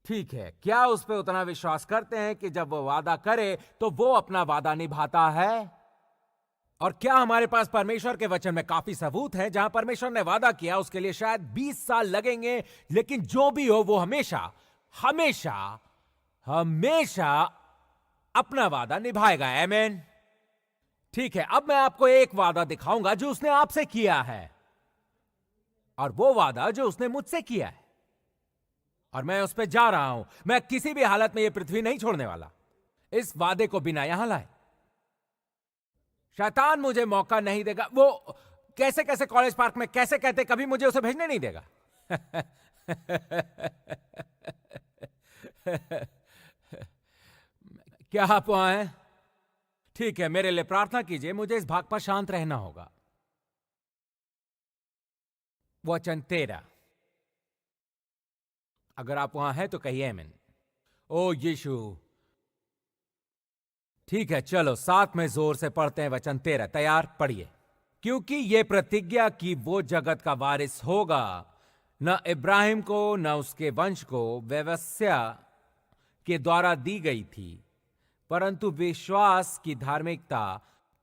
ठीक है, क्या उस पे उतना विश्वास करते हैं कि जब वो वादा करे तो वो अपना वादा निभाता है? और क्या हमारे पास परमेश्वर के वचन में काफी सबूत हैं जहां परमेश्वर ने वादा किया उसके लिए शायद 20 साल लगेंगे, लेकिन जो भी हो वो हमेशा हमेशा हमेशा अपना वादा निभाएगा। आमीन। ठीक है, अब मैं आपको एक वादा दिखाऊंगा जो उसने आपसे किया है, और वो वादा जो उसने मुझसे किया है, और मैं उस पर जा रहा हूं। मैं किसी भी हालत में यह पृथ्वी नहीं छोड़ने वाला इस वादे को बिना यहां लाए। शैतान मुझे मौका नहीं देगा। वो कैसे कैसे कॉलेज पार्क में कैसे कहते कभी मुझे उसे भेजने नहीं देगा। क्या आप वहां हैं? ठीक है, मेरे लिए प्रार्थना कीजिए। मुझे इस भाग पर शांत रहना होगा। वचन 13, अगर आप वहां हैं तो कहिए आमीन। ओ यीशु। ठीक है, चलो साथ में जोर से पढ़ते हैं। वचन 13, तैयार? पढ़िए। क्योंकि ये प्रतिज्ञा कि वो जगत का वारिस होगा न इब्राहिम को न उसके वंश को व्यवस्था के द्वारा दी गई थी, परंतु विश्वास की धार्मिकता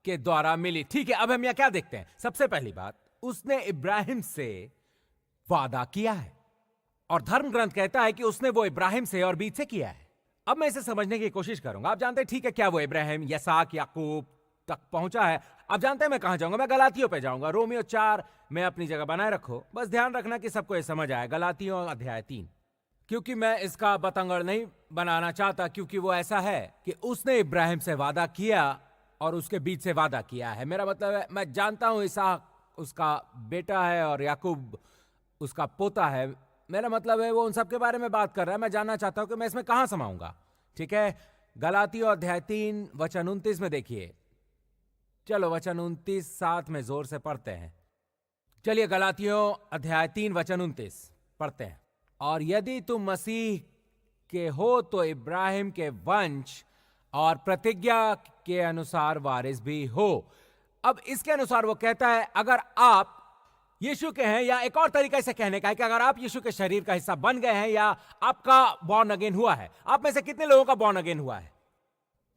के द्वारा मिली। ठीक है, अब हम यहां क्या देखते हैं? सबसे पहली बात, उसने इब्राहिम से वादा किया है, और धर्म ग्रंथ कहता है कि उसने वो इब्राहिम से और बीच से किया है। अब मैं इसे समझने की कोशिश करूंगा। आप जानते हैं, ठीक है, क्या वो इब्राहिम, यसाक, याकूब तक पहुंचा है? आप जानते हैं मैं कहां जाऊंगा? मैं गलातियों पे जाऊंगा। रोमियो 4 में अपनी जगह बनाए रखो, बस ध्यान रखना कि सबको यह समझ आए। गलातियों अध्याय 3, क्योंकि मैं इसका बतंगड़ नहीं बनाना चाहता, क्योंकि वो ऐसा है कि उसने इब्राहिम से वादा किया और उसके बीच से वादा किया है। मेरा मतलब है, मैं जानता हूं इसहाक उसका बेटा है और याकूब उसका पोता है। मेरा मतलब है वो उन सब के बारे में बात कर रहा है। मैं जानना चाहता हूं कि मैं इसमें कहां समाऊंगा। ठीक है, गलातियों अध्याय 3 वचन 29 में देखिए। चलो वचन 29 साथ में जोर से पढ़ते हैं। चलिए, गलातियों अध्याय 3 वचन 29 पढ़ते हैं। और यदि तुम मसीह के हो तो इब्राहिम के वंश और प्रतिज्ञा के अनुसार वारिस भी हो। अब इसके अनुसार वो कहता है, अगर आप यीशु के हैं, या एक और तरीका इसे कहने का है कि अगर आप यीशु के शरीर का हिस्सा बन गए हैं या आपका बॉर्न अगेन हुआ है। आप में से कितने लोगों का बॉर्न अगेन हुआ है?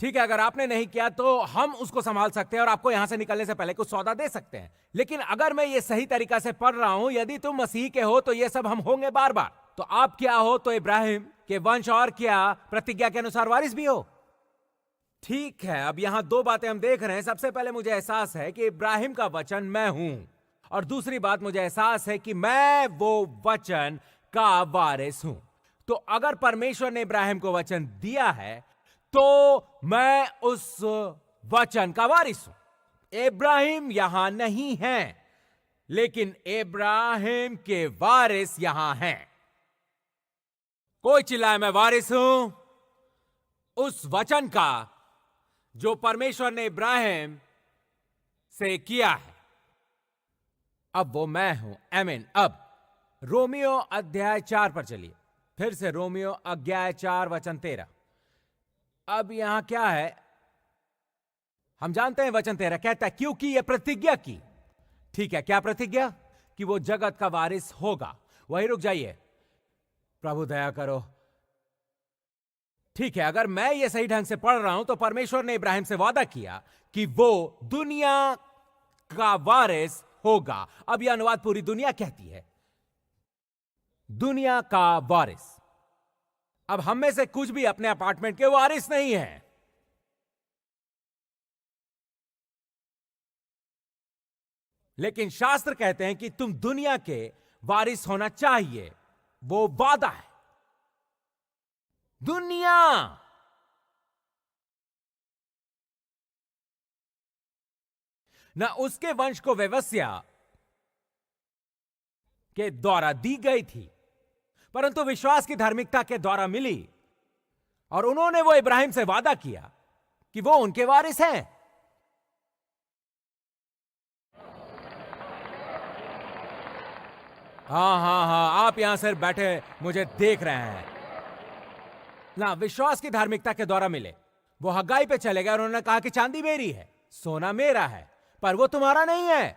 ठीक है, अगर आपने नहीं किया तो हम उसको संभाल सकते हैं और आपको यहां से निकलने से पहले कुछ सौदा दे सकते हैं। लेकिन अगर मैं ये सही तरीका से पढ़ रहा हूं, यदि तुम मसीह के हो तो ये सब हम होंगे बार बार। तो आप क्या हो? तो इब्राहिम के वंश और क्या प्रतिज्ञा के अनुसार वारिस भी हो। ठीक है, अब यहां दो बातें हम देख रहे हैं। सबसे पहले मुझे एहसास है कि इब्राहिम का वचन मैं हूं, और दूसरी बात मुझे एहसास है कि मैं वो वचन का वारिस हूं। तो अगर परमेश्वर ने इब्राहिम को वचन दिया है तो मैं उस वचन का वारिस हूं। इब्राहिम यहां नहीं है, लेकिन इब्राहिम के वारिस यहां हैं। कोई चिल्लाए मैं वारिस हूं उस वचन का जो परमेश्वर ने इब्राहिम से किया है। अब वो मैं हूं। आमीन। अब रोमियो अध्याय 4 पर चलिए। फिर से रोमियो अध्याय 4 वचन 13। अब यहां क्या है? हम जानते हैं वचन 13 कहता है, क्योंकि यह प्रतिज्ञा की। ठीक है, क्या प्रतिज्ञा? कि वो जगत का वारिस होगा। वही रुक जाइए, प्रभु दया करो। ठीक है, अगर मैं ये सही ढंग से पढ़ रहा हूं तो परमेश्वर ने इब्राहिम से वादा किया कि वो दुनिया का वारिस होगा। अब यह अनुवाद पूरी दुनिया कहती है, दुनिया का वारिस। अब हम में से कुछ भी अपने अपार्टमेंट के वारिस नहीं हैं। लेकिन शास्त्र कहते हैं कि तुम दुनिया के वारिस होना चाहिए। वो वादा है। दुनिया न उसके वंश को व्यवस्था के द्वारा दी गई थी, परंतु विश्वास की धार्मिकता के द्वारा मिली। और उन्होंने वो इब्राहिम से वादा किया कि वो उनके वारिस हैं। हाँ, आप यहां सिर्फ बैठे मुझे देख रहे हैं ना। विश्वास की धार्मिकता के द्वारा मिले। वो हगाई पे चले गए और उन्होंने कहा कि चांदी मेरी है, सोना मेरा है, पर वो तुम्हारा नहीं है।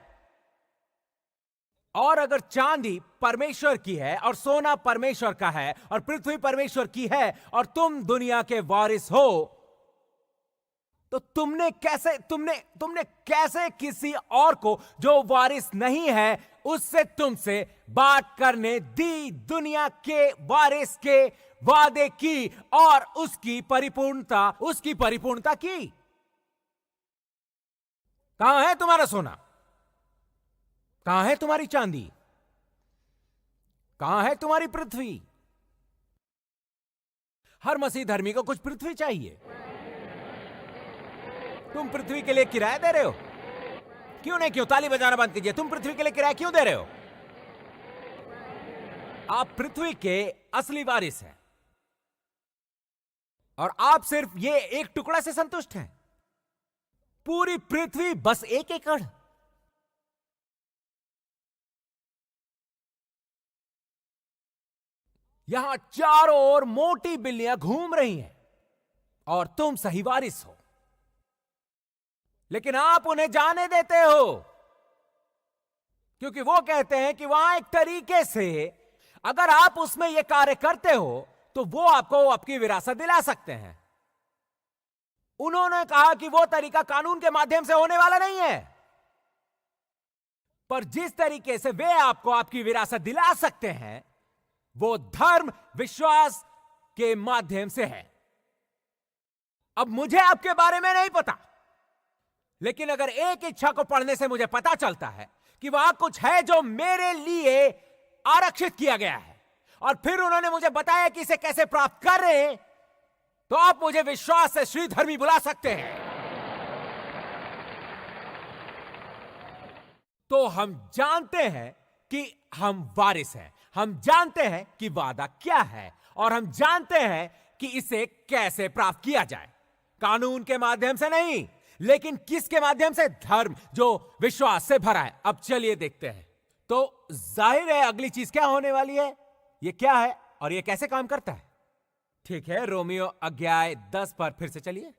और अगर चांदी परमेश्वर की है और सोना परमेश्वर का है और पृथ्वी परमेश्वर की है और तुम दुनिया के वारिस हो, तो तुमने कैसे किसी और को जो वारिस नहीं है उससे तुमसे बात करने दी दुनिया के वारिस के वादे की और उसकी परिपूर्णता की? कहां है तुम्हारा सोना? कहां है तुम्हारी चांदी? कहां है तुम्हारी पृथ्वी? हर मसीह धर्मी को कुछ पृथ्वी चाहिए। तुम पृथ्वी के लिए किराया दे रहे हो? क्यों नहीं? क्यों? ताली बजाना बंद कीजिए। तुम पृथ्वी के लिए किराया क्यों दे रहे हो? आप पृथ्वी के असली वारिस हैं और आप सिर्फ ये एक टुकड़ा से संतुष्ट हैं। पूरी पृथ्वी बस 1 एकड़। यहां चारों ओर मोटी बिल्लियां घूम रही हैं और तुम सही वारिस हो, लेकिन आप उन्हें जाने देते हो क्योंकि वो कहते हैं कि वहां एक तरीके से अगर आप उसमें यह कार्य करते हो तो वो आपको आपकी विरासत दिला सकते हैं। उन्होंने कहा कि वो तरीका कानून के माध्यम से होने वाला नहीं है, पर जिस तरीके से वे आपको आपकी विरासत दिला सकते हैं वो धर्म विश्वास के माध्यम से है। अब मुझे आपके बारे में नहीं पता, लेकिन अगर एक इच्छा को पढ़ने से मुझे पता चलता है कि वहां कुछ है जो मेरे लिए आरक्षित किया गया है और फिर उन्होंने मुझे बताया कि इसे कैसे प्राप्त कर रहे हैं, तो आप मुझे विश्वास से श्रीधर्मी बुला सकते हैं। तो हम जानते हैं कि हम वारिस हैं, हम जानते हैं कि वादा क्या है और हम जानते हैं कि इसे कैसे प्राप्त किया जाए। कानून के माध्यम से नहीं, लेकिन किसके माध्यम से? धर्म जो विश्वास से भरा है। अब चलिए देखते हैं। तो जाहिर है अगली चीज क्या होने वाली है, ये क्या है और ये कैसे काम करता है। ठीक है, रोमियो अध्याय 10 पर फिर से चलिए।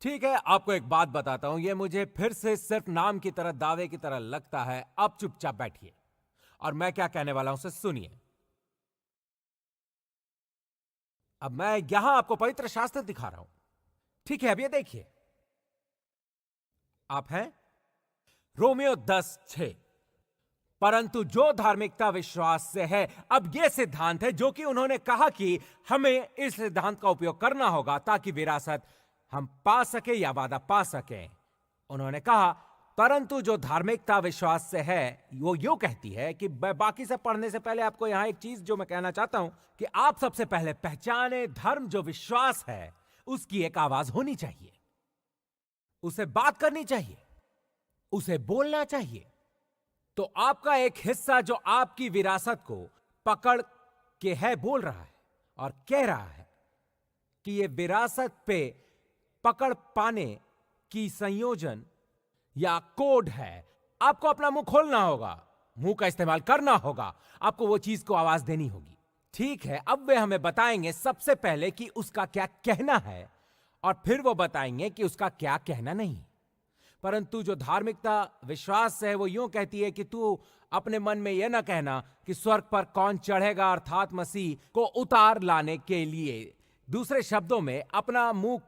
ठीक है, आपको एक बात बताता हूं, यह मुझे फिर से सिर्फ नाम की तरह दावे की तरह लगता है। अब चुपचाप बैठिए और मैं क्या कहने वाला हूं उसे सुनिए। अब मैं यहां आपको पवित्र शास्त्र दिखा रहा हूं। ठीक है, अब ये देखिए, आप हैं रोमियो 10:6। परंतु जो धार्मिकता विश्वास से है। अब यह सिद्धांत है जो कि उन्होंने कहा कि हमें इस सिद्धांत का उपयोग करना होगा ताकि विरासत हम पा सके या वादा पा सके। उन्होंने कहा परंतु जो धार्मिकता विश्वास से है, वो यूं कहती है कि बाकी सब पढ़ने से पहले आपको यहां एक चीज जो मैं कहना चाहता हूं कि आप सबसे पहले पहचाने धर्म जो विश्वास है उसकी एक आवाज होनी चाहिए, उसे बात करनी चाहिए, उसे बोलना चाहिए। तो आपका एक हिस्सा जो आपकी विरासत को पकड़ के है बोल रहा है और कह रहा है कि यह विरासत पे पकड़ पाने की संयोजन या कोड है। आपको अपना मुंह खोलना होगा, मुंह का इस्तेमाल करना होगा, आपको वो चीज को आवाज देनी होगी। ठीक है, अब वे हमें बताएंगे सबसे पहले कि उसका क्या कहना है और फिर वो बताएंगे कि उसका क्या कहना नहीं। परंतु जो धार्मिकता विश्वास है वो यूं कहती है कि तू अपने मन में यह ना कहना कि स्वर्ग पर कौन चढ़ेगा, अर्थात मसीह को उतार लाने के लिए। दूसरे शब्दों में, अपना मुंह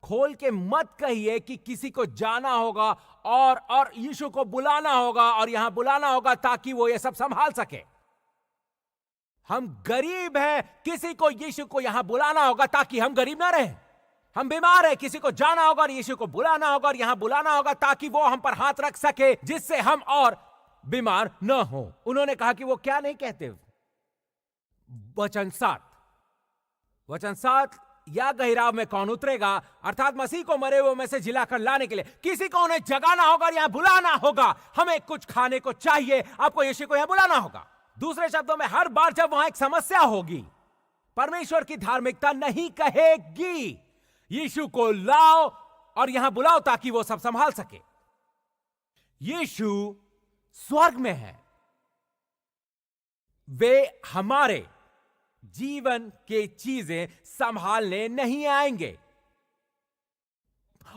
खोल के मत कहिए कि किसी को जाना होगा और यीशु को बुलाना होगा और यहां बुलाना होगा ताकि वो ये सब संभाल सके। हम गरीब हैं, किसी को यीशु को यहां बुलाना होगा ताकि हम गरीब ना रहें। हम बीमार हैं, किसी को जाना होगा और यीशु को बुलाना होगा और यहां बुलाना होगा ताकि वो हम पर हाथ रख सके जिससे हम और बीमार न हो। उन्होंने कहा कि वो क्या नहीं कहते। वचन 7 या गहिराव में कौन उतरेगा, अर्थात मसीह को मरे हुए में से जिलाकर लाने के लिए किसी को उन्हें जगाना होगा और यहां बुलाना होगा। हमें कुछ खाने को चाहिए, आपको यीशु को यहां बुलाना होगा। दूसरे शब्दों में, हर बार जब वहां एक समस्या होगी, परमेश्वर की धार्मिकता नहीं कहेगी यीशु को लाओ और यहां बुलाओ ताकि वो सब संभाल सके। यीशु स्वर्ग में है, वे हमारे जीवन के चीजें संभालने नहीं आएंगे।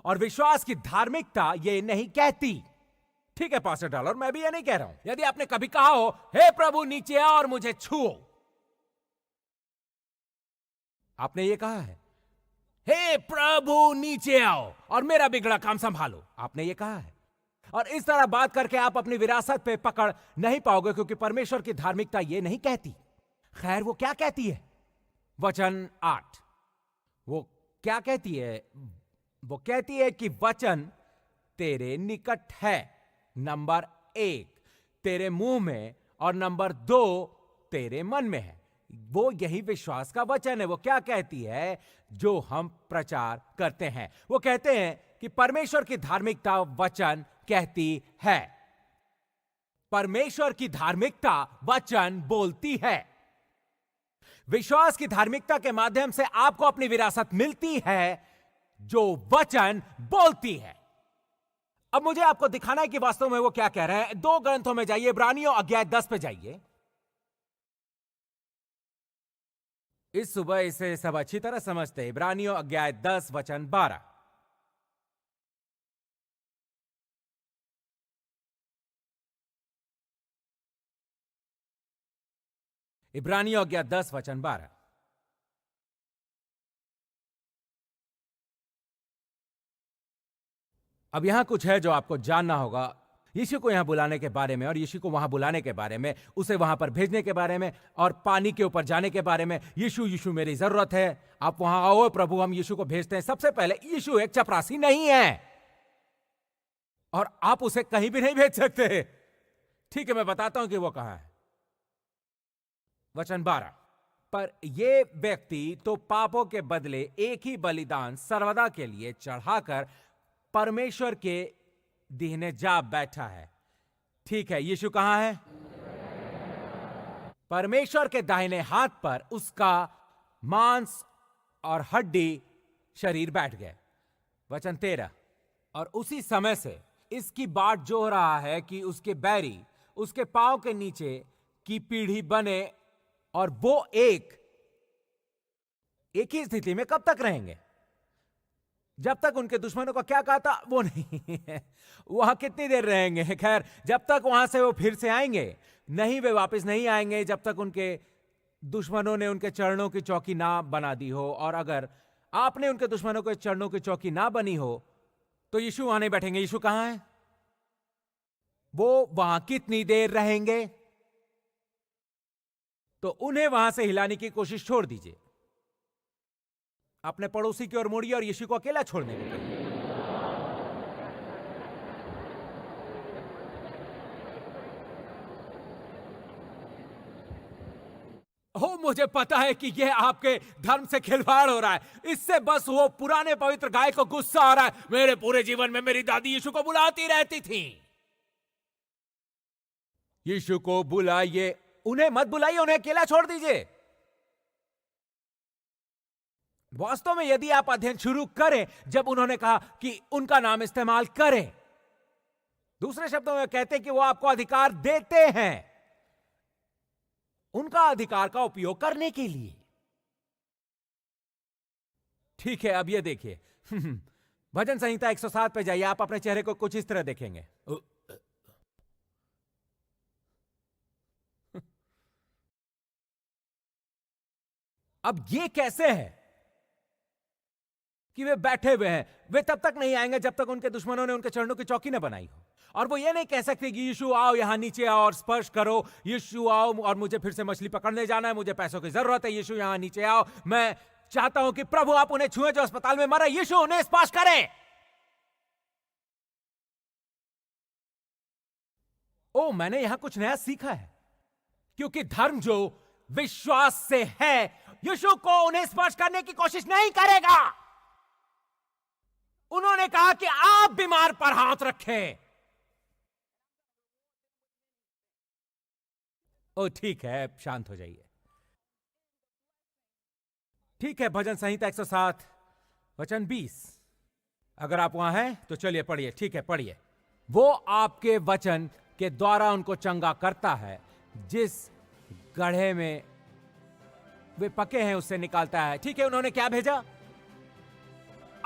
और विश्वास की धार्मिकता ये नहीं कहती। ठीक है पास्टर डॉलर, मैं भी ये नहीं कह रहा हूं। यदि आपने कभी कहा हो, हे प्रभु नीचे आओ और मुझे छुओ, आपने ये कहा है, हे प्रभु नीचे आओ और मेरा बिगड़ा काम संभालो, आपने ये कहा है। और इस तरह बात करके आप अपनी विरासत पे पकड़ नहीं पाओगे, क्योंकि परमेश्वर की धार्मिकता ये नहीं कहती। खैर, वो क्या कहती है? वचन 8 वो क्या कहती है? वो कहती है कि वचन तेरे निकट है, नंबर 1 तेरे मुंह में, और नंबर 2 तेरे मन में है। वो यही विश्वास का वचन है। वो क्या कहती है जो हम प्रचार करते हैं? वो कहते हैं कि परमेश्वर की धार्मिकता वचन कहती है। परमेश्वर की धार्मिकता वचन बोलती है। विश्वास की धार्मिकता के माध्यम से आपको अपनी विरासत मिलती है जो वचन बोलती है। अब मुझे आपको दिखाना है कि वास्तव में वो क्या कह रहे हैं। 2 ग्रंथों में जाइए, इब्रानियों अध्याय 10 पे जाइए। इस सुबह इसे सब अच्छी तरह समझते हैं। इब्रानियों अध्याय 10 वचन 12। इब्रानियों अध्याय 10 वचन 12। अब यहां कुछ है जो आपको जानना होगा यीशु को यहां बुलाने के बारे में, और यीशु को वहां बुलाने के बारे में, उसे वहां पर भेजने के बारे में, और पानी के ऊपर जाने के बारे में। यीशु यीशु मेरी जरूरत है, आप वहां आओ प्रभु, हम यीशु को भेजते हैं। सबसे पहले यीशु एक चपरासी नहीं है, और आप उसे कहीं भी नहीं भेज सकते। ठीक है, मैं बताता हूं कि वो कहां है। वचन 12, पर ये व्यक्ति तो पापों के बदले एक ही बलिदान सर्वदा के लिए चढ़ाकर परमेश्वर के दीहने जा बैठा है। ठीक है, यीशु कहां है? परमेश्वर के दाहिने हाथ पर उसका मांस और हड्डी शरीर बैठ गए। वचन 13, और उसी समय से इसकी बाट जो रहा है कि उसके बैरी उसके पांव के नीचे की पीढ़ी बने, और वो एक ही स्थिति में कब तक रहेंगे? जब तक उनके दुश्मनों का क्या कहा था वो नहीं है। वहां कितनी देर रहेंगे? खैर, जब तक वहां से वो फिर से आएंगे नहीं, वे वापस नहीं आएंगे जब तक उनके दुश्मनों ने उनके चरणों की चौकी ना बना दी हो। और अगर आपने उनके दुश्मनों के चरणों की चौकी ना बनी हो तो यीशु वहां नहीं बैठेंगे। यीशु कहां है? वो वहां कितनी देर रहेंगे? तो उन्हें वहां से हिलाने की कोशिश छोड़ दीजिए। अपने पड़ोसी की ओर मुड़िए और यीशु को अकेला छोड़ने को कहिए। हो, मुझे पता है कि यह आपके धर्म से खिलवाड़ हो रहा है। इससे बस वो पुराने पवित्र गाय को गुस्सा आ रहा है। मेरे पूरे जीवन में मेरी दादी यीशु को बुलाती रहती थी। यीशु को बुलाइए, उन्हें मत बुलाइए, उन्हें अकेला छोड़ दीजिए। वास्तव में यदि आप अध्ययन शुरू करें, जब उन्होंने कहा कि उनका नाम इस्तेमाल करें, दूसरे शब्दों में कहते हैं कि वो आपको अधिकार देते हैं उनका अधिकार का उपयोग करने के लिए। ठीक है, अब ये देखिए भजन संहिता 107 पे जाइए। आप अपने चेहरे को कुछ इस तरह देखेंगे। अब ये कैसे है कि वे बैठे हुए हैं? वे तब तक नहीं आएंगे जब तक उनके दुश्मनों ने उनके चरणों की चौकी न बनाई हो। और वो ये नहीं कह सकते कि यीशु आओ यहां नीचे आओ और स्पर्श करो, यीशु आओ और मुझे फिर से मछली पकड़ने जाना है, मुझे पैसों की जरूरत है, यीशु यहां नीचे आओ, मैं चाहता हूं कि प्रभु आप उन्हें छुए जो अस्पताल में मरे, यीशु उन्हें स्पर्श करे। ओ, मैंने यहां कुछ नया सीखा है, क्योंकि धर्म जो विश्वास से है, यीशु को उन्हें स्पर्श करने की कोशिश नहीं करेगा। उन्होंने कहा कि आप बीमार पर हाथ रखें। ओ ठीक है, शांत हो जाइए। ठीक है, भजन संहिता 107 वचन 20। अगर आप वहां हैं तो चलिए पढ़िए। ठीक है, पढ़िए। वो आपके वचन के द्वारा उनको चंगा करता है, जिस गड्ढे में वे पक्के हैं उससे निकालता है। ठीक है, उन्होंने क्या भेजा?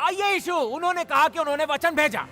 आइए इशू, उन्होंने कहा कि उन्होंने वचन भेजा।